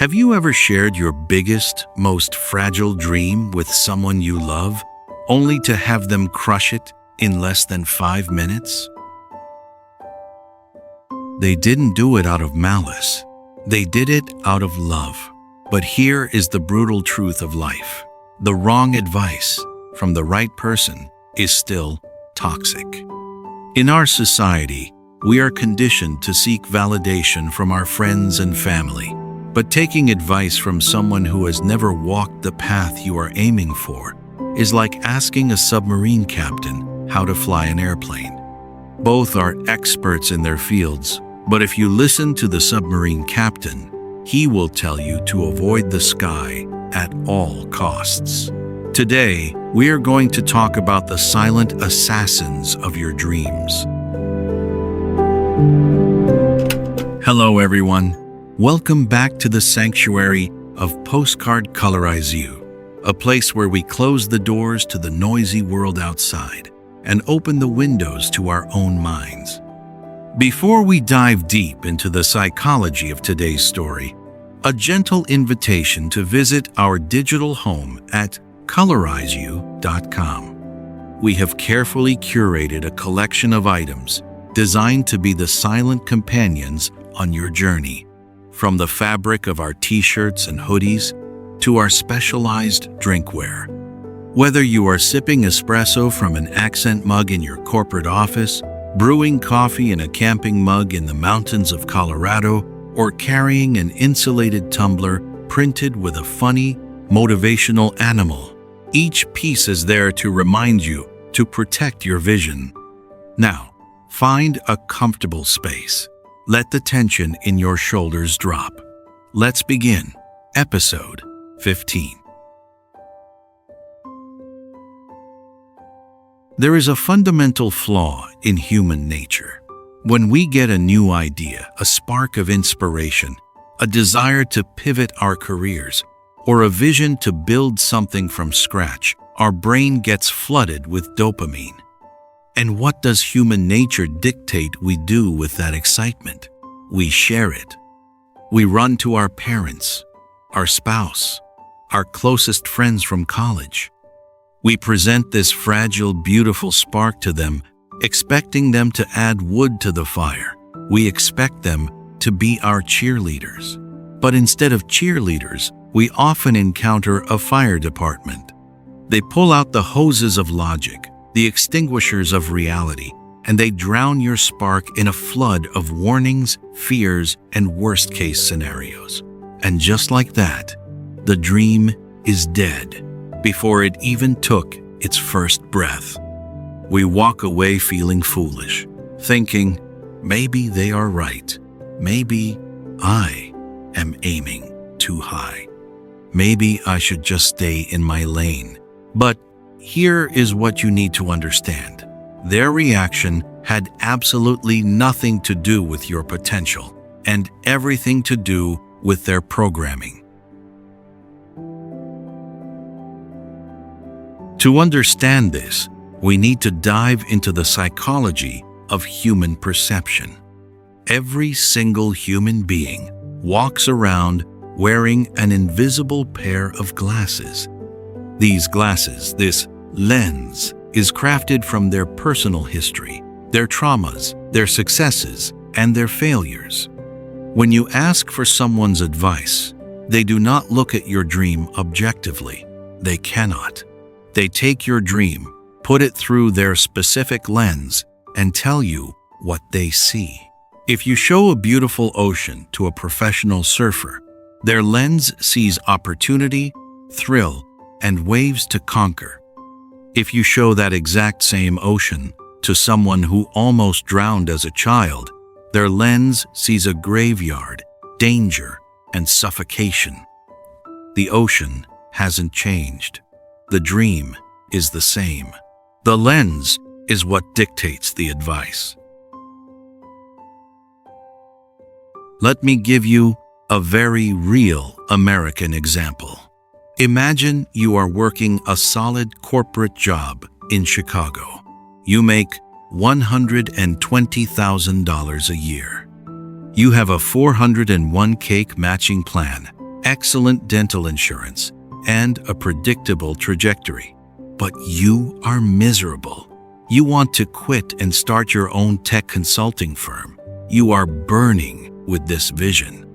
Have you ever shared your biggest, most fragile dream with someone you love, only to have them crush it in less than 5 minutes? They didn't do it out of malice. They did it out of love. But here is the brutal truth of life. The wrong advice from the right person is still toxic. In our society, we are conditioned to seek validation from our friends and family. But taking advice from someone who has never walked the path you are aiming for is like asking a submarine captain how to fly an airplane. Both are experts in their fields, but if you listen to the submarine captain, he will tell you to avoid the sky at all costs. Today, we are going to talk about the silent assassins of your dreams. Hello everyone. Welcome back to the sanctuary of Postcard Colorizeyou, a place where we close the doors to the noisy world outside and open the windows to our own minds. Before we dive deep into the psychology of today's story, a gentle invitation to visit our digital home at Colorizeyou.com. We have carefully curated a collection of items designed to be the silent companions on your journey. From the fabric of our t-shirts and hoodies to our specialized drinkware. Whether you are sipping espresso from an accent mug in your corporate office, brewing coffee in a camping mug in the mountains of Colorado, or carrying an insulated tumbler printed with a funny, motivational animal, each piece is there to remind you to protect your vision. Now, find a comfortable space. Let the tension in your shoulders drop. Let's begin. Episode 15. There is a fundamental flaw in human nature. When we get a new idea, a spark of inspiration, a desire to pivot our careers, or a vision to build something from scratch, our brain gets flooded with dopamine. And what does human nature dictate we do with that excitement? We share it. We run to our parents, our spouse, our closest friends from college. We present this fragile, beautiful spark to them, expecting them to add wood to the fire. We expect them to be our cheerleaders. But instead of cheerleaders, we often encounter a fire department. They pull out the hoses of logic, the extinguishers of reality, and they drown your spark in a flood of warnings, fears, and worst-case scenarios. And just like that, the dream is dead before it even took its first breath. We walk away feeling foolish, thinking, maybe they are right. Maybe I am aiming too high. Maybe I should just stay in my lane. But here is what you need to understand. Their reaction had absolutely nothing to do with your potential and everything to do with their programming. To understand this, we need to dive into the psychology of human perception. Every single human being walks around wearing an invisible pair of glasses. These glasses, this lens, is crafted from their personal history, their traumas, their successes, and their failures. When you ask for someone's advice, they do not look at your dream objectively. They cannot. They take your dream, put it through their specific lens, and tell you what they see. If you show a beautiful ocean to a professional surfer, their lens sees opportunity, thrill, and waves to conquer. If you show that exact same ocean to someone who almost drowned as a child, their lens sees a graveyard, danger, and suffocation. The ocean hasn't changed. The dream is the same. The lens is what dictates the advice. Let me give you a very real American example. Imagine you are working a solid corporate job in Chicago. You make $120,000 a year. You have a 401 cake matching plan, excellent dental insurance, and a predictable trajectory. But you are miserable. You want to quit and start your own tech consulting firm. You are burning with this vision.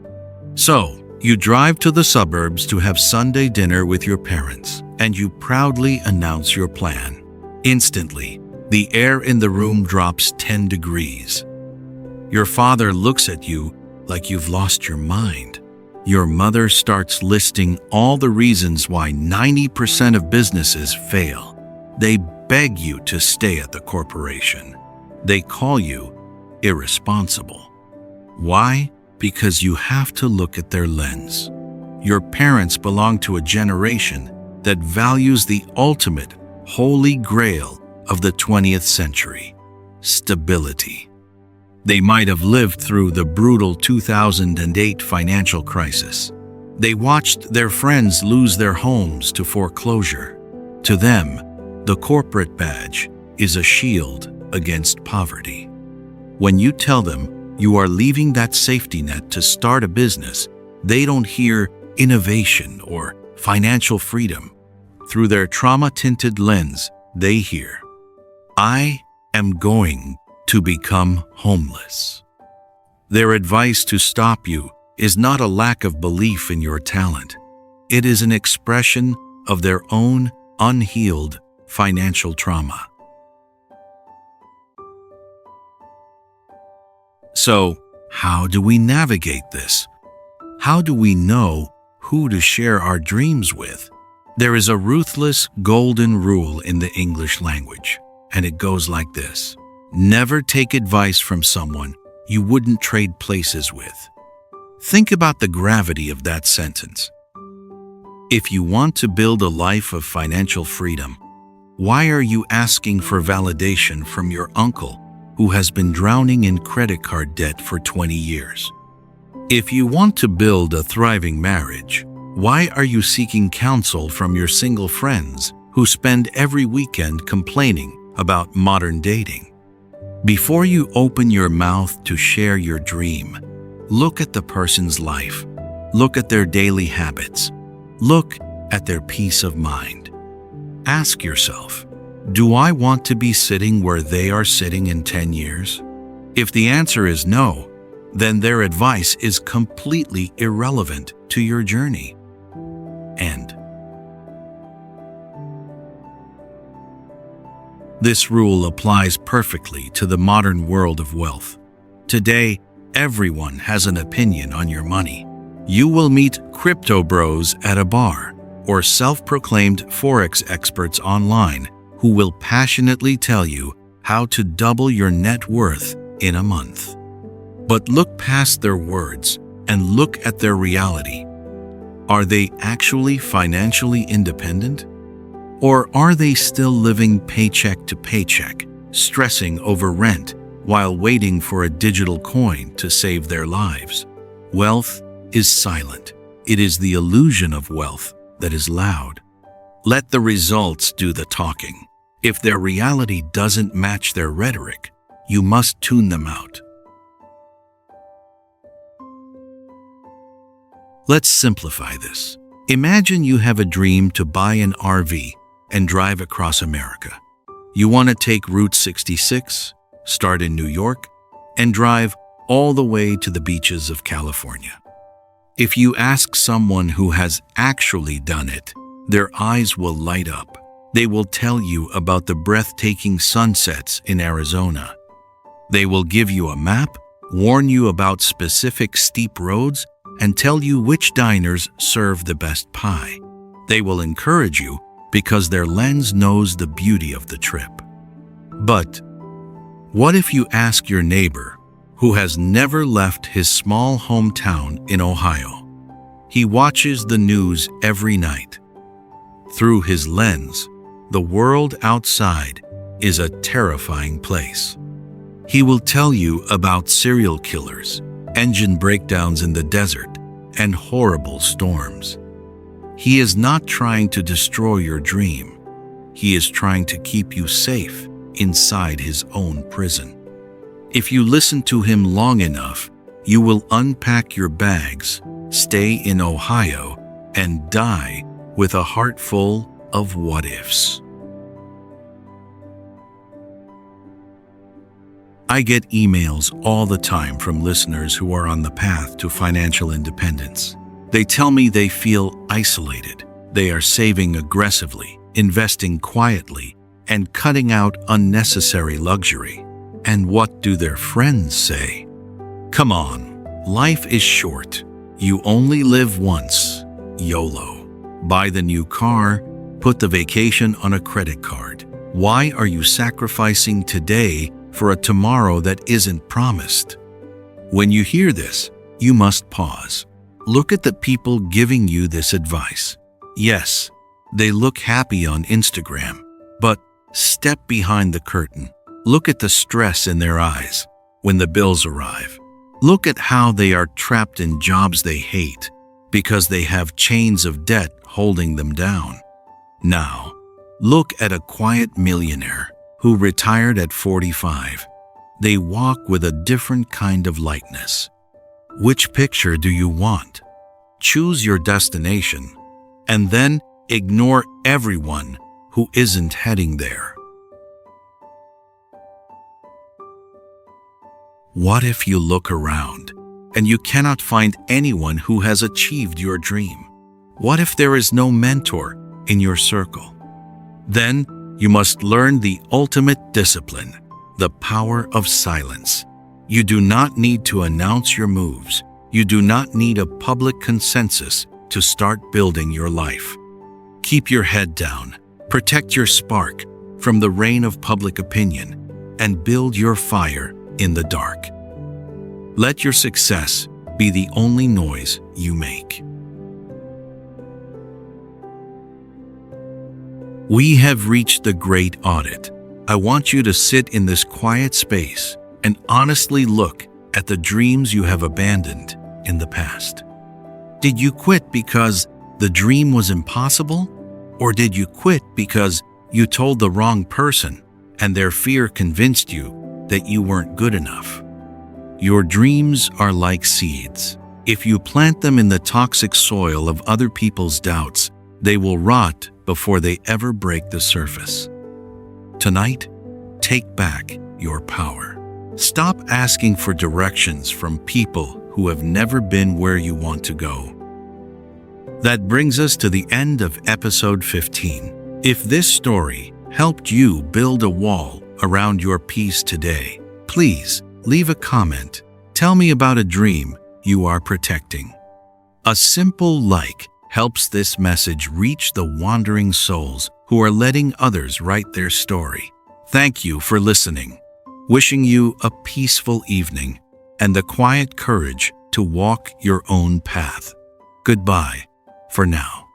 So, you drive to the suburbs to have Sunday dinner with your parents, and you proudly announce your plan. Instantly, the air in the room drops 10 degrees. Your father looks at you like you've lost your mind. Your mother starts listing all the reasons why 90% of businesses fail. They beg you to stay at the corporation. They call you irresponsible. Why? Because you have to look at their lens. Your parents belong to a generation that values the ultimate holy grail of the 20th century: stability. They might have lived through the brutal 2008 financial crisis. They watched their friends lose their homes to foreclosure. To them, the corporate badge is a shield against poverty. When you tell them you are leaving that safety net to start a business, they don't hear innovation or financial freedom. Through their trauma-tinted lens, they hear, "I am going to become homeless." Their advice to stop you is not a lack of belief in your talent. It is an expression of their own unhealed financial trauma. So, how do we navigate this? How do we know who to share our dreams with? There is a ruthless golden rule in the English language, and it goes like this: never take advice from someone you wouldn't trade places with. Think about the gravity of that sentence. If you want to build a life of financial freedom, why are you asking for validation from your uncle who has been drowning in credit card debt for 20 years? If you want to build a thriving marriage, why are you seeking counsel from your single friends who spend every weekend complaining about modern dating? Before you open your mouth to share your dream, look at the person's life. Look at their daily habits. Look at their peace of mind. Ask yourself, do I want to be sitting where they are sitting in 10 years? If the answer is no, then their advice is completely irrelevant to your journey. End. This rule applies perfectly to the modern world of wealth. Today, everyone has an opinion on your money. You will meet crypto bros at a bar or self-proclaimed Forex experts online who will passionately tell you how to double your net worth in a month. But look past their words and look at their reality. Are they actually financially independent? Or are they still living paycheck to paycheck, stressing over rent while waiting for a digital coin to save their lives? Wealth is silent. It is the illusion of wealth that is loud. Let the results do the talking. If their reality doesn't match their rhetoric, you must tune them out. Let's simplify this. Imagine you have a dream to buy an RV and drive across America. You want to take Route 66, start in New York, and drive all the way to the beaches of California. If you ask someone who has actually done it, their eyes will light up. They will tell you about the breathtaking sunsets in Arizona. They will give you a map, warn you about specific steep roads, and tell you which diners serve the best pie. They will encourage you because their lens knows the beauty of the trip. But what if you ask your neighbor, who has never left his small hometown in Ohio? He watches the news every night. Through his lens, the world outside is a terrifying place. He will tell you about serial killers, engine breakdowns in the desert, and horrible storms. He is not trying to destroy your dream. He is trying to keep you safe inside his own prison. If you listen to him long enough, you will unpack your bags, stay in Ohio, and die with a heart full of what-ifs. I get emails all the time from listeners who are on the path to financial independence. They tell me they feel isolated. They are saving aggressively, investing quietly, and cutting out unnecessary luxury. And what do their friends say? Come on, life is short. You only live once. YOLO. Buy the new car, put the vacation on a credit card. Why are you sacrificing today for a tomorrow that isn't promised? When you hear this, you must pause. Look at the people giving you this advice. Yes, they look happy on Instagram, but step behind the curtain. Look at the stress in their eyes when the bills arrive. Look at how they are trapped in jobs they hate because they have chains of debt holding them down. Now, look at a quiet millionaire who retired at 45. They walk with a different kind of lightness. Which picture do you want? Choose your destination, and then ignore everyone who isn't heading there. What if you look around and you cannot find anyone who has achieved your dream? What if there is no mentor in your circle? Then you must learn the ultimate discipline, the power of silence. You do not need to announce your moves. You do not need a public consensus to start building your life. Keep your head down, protect your spark from the rain of public opinion, and build your fire in the dark. Let your success be the only noise you make. We have reached the great audit. I want you to sit in this quiet space and honestly look at the dreams you have abandoned in the past. Did you quit because the dream was impossible? Or did you quit because you told the wrong person and their fear convinced you that you weren't good enough? Your dreams are like seeds. If you plant them in the toxic soil of other people's doubts, they will rot before they ever break the surface. Tonight, take back your power. Stop asking for directions from people who have never been where you want to go. That brings us to the end of episode 15. If this story helped you build a wall around your peace today, please leave a comment. Tell me about a dream you are protecting. A simple like helps this message reach the wandering souls who are letting others write their story. Thank you for listening. Wishing you a peaceful evening and the quiet courage to walk your own path. Goodbye for now.